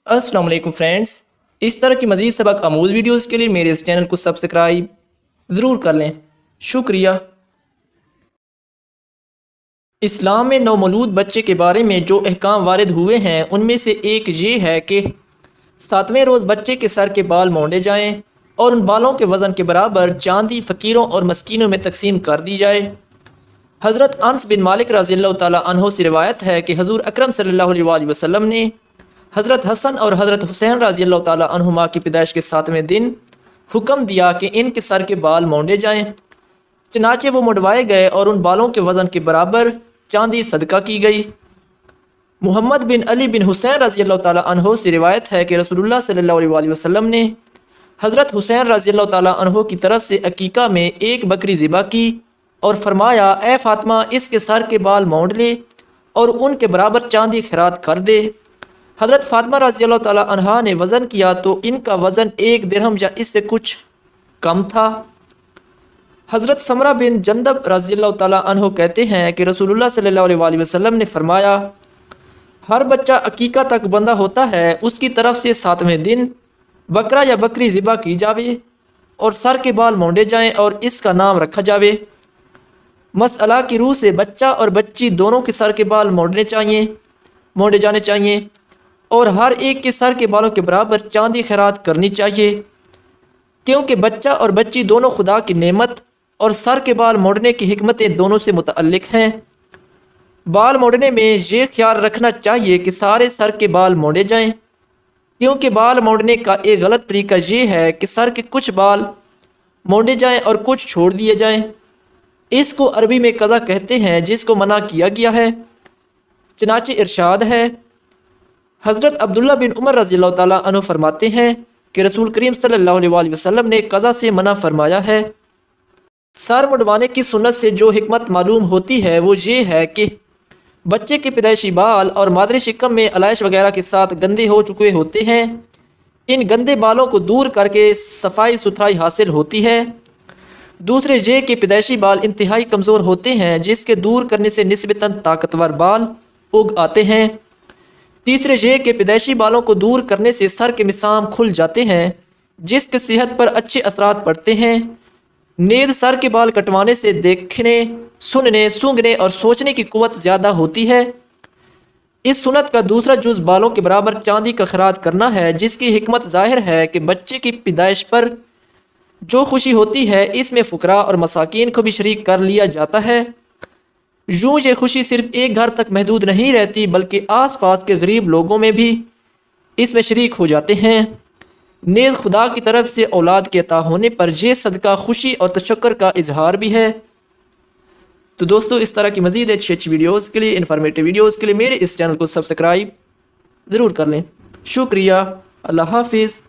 السلام علیکم فرینڈس، اس طرح کی مزید سبق آموز ویڈیوز کے لیے میرے اس چینل کو سبسکرائب ضرور کر لیں، شکریہ۔ اسلام میں نومولود بچے کے بارے میں جو احکام وارد ہوئے ہیں ان میں سے ایک یہ ہے کہ 7ویں روز بچے کے سر کے بال مونڈے جائیں اور ان بالوں کے وزن کے برابر چاندی فقیروں اور مسکینوں میں تقسیم کر دی جائے۔ حضرت انس بن مالک رضی اللہ تعالیٰ عنہ سے روایت ہے کہ حضور اکرم صلی اللہ علیہ وسلم نے حضرت حسن اور حضرت حسین رضی اللہ تعالیٰ عنہما کی پیدائش کے 7ویں دن حکم دیا کہ ان کے سر کے بال مونڈے جائیں، چنانچہ وہ منڈوائے گئے اور ان بالوں کے وزن کے برابر چاندی صدقہ کی گئی۔ محمد بن علی بن حسین رضی اللہ تعالیٰ عنہ سے روایت ہے کہ رسول اللہ صلی اللہ علیہ وسلم نے حضرت حسین رضی اللہ تعالیٰ عنہ کی طرف سے عقیقہ میں ایک بکری ذبح کی اور فرمایا، اے فاطمہ اس کے سر کے بال مونڈ لے اور ان کے برابر چاندی خیرات کر دے۔ حضرت فاطمہ رضی اللہ تعالیٰ عنہا نے وزن کیا تو ان کا وزن 1 درہم یا اس سے کچھ کم تھا۔ حضرت سمرہ بن جندب رضی اللہ تعالیٰ عنہ کہتے ہیں کہ رسول اللہ صلی اللہ علیہ وسلم نے فرمایا، ہر بچہ عقیقہ تک بندہ ہوتا ہے اس کی طرف سے 7ویں دن بکرا یا بکری ذبح کی جاوے اور سر کے بال مونڈے جائیں اور اس کا نام رکھا جاوے۔ مسئلہ کی روح سے بچہ اور بچی دونوں کے سر کے بال مونڈے جانے چاہیے اور ہر ایک کے سر کے بالوں کے برابر چاندی خیرات کرنی چاہیے، کیونکہ بچہ اور بچی دونوں خدا کی نعمت اور سر کے بال موڑنے کی حکمتیں دونوں سے متعلق ہیں۔ بال موڑنے میں یہ خیال رکھنا چاہیے کہ سارے سر کے بال موڑے جائیں، کیونکہ بال موڑنے کا ایک غلط طریقہ یہ ہے کہ سر کے کچھ بال موڑے جائیں اور کچھ چھوڑ دیے جائیں۔ اس کو عربی میں قضا کہتے ہیں جس کو منع کیا گیا ہے۔ چنانچہ ارشاد ہے، حضرت عبداللہ بن عمر رضی اللہ تعالیٰ عنہ فرماتے ہیں کہ رسول کریم صلی اللہ علیہ وسلم نے قضا سے منع فرمایا ہے۔ سر منڈوانے کی سنت سے جو حکمت معلوم ہوتی ہے وہ یہ ہے کہ بچے کے پیدائشی بال اور مادر شکم میں علائش وغیرہ کے ساتھ گندے ہو چکے ہوتے ہیں، ان گندے بالوں کو دور کر کے صفائی ستھرائی حاصل ہوتی ہے۔ دوسرے یہ کہ پیدائشی بال انتہائی کمزور ہوتے ہیں جس کے دور کرنے سے نسبتاً طاقتور بال اگ آتے ہیں۔ تیسرے یہ کہ پیدائشی بالوں کو دور کرنے سے سر کے مسام کھل جاتے ہیں جس کے صحت پر اچھے اثرات پڑتے ہیں۔ نیز سر کے بال کٹوانے سے دیکھنے، سننے، سونگھنے اور سوچنے کی قوت زیادہ ہوتی ہے۔ اس سنت کا دوسرا جز بالوں کے برابر چاندی کا خیرات کرنا ہے، جس کی حکمت ظاہر ہے کہ بچے کی پیدائش پر جو خوشی ہوتی ہے اس میں فقراء اور مساکین کو بھی شریک کر لیا جاتا ہے۔ یوں یہ خوشی صرف ایک گھر تک محدود نہیں رہتی بلکہ آس پاس کے غریب لوگوں میں بھی اس میں شریک ہو جاتے ہیں۔ نیز خدا کی طرف سے اولاد کے عطا ہونے پر یہ صدقہ خوشی اور تشکر کا اظہار بھی ہے۔ تو دوستو، اس طرح کی مزید اچھی ویڈیوز کے لیے، انفارمیٹو ویڈیوز کے لیے میرے اس چینل کو سبسکرائب ضرور کر لیں، شکریہ، اللہ حافظ۔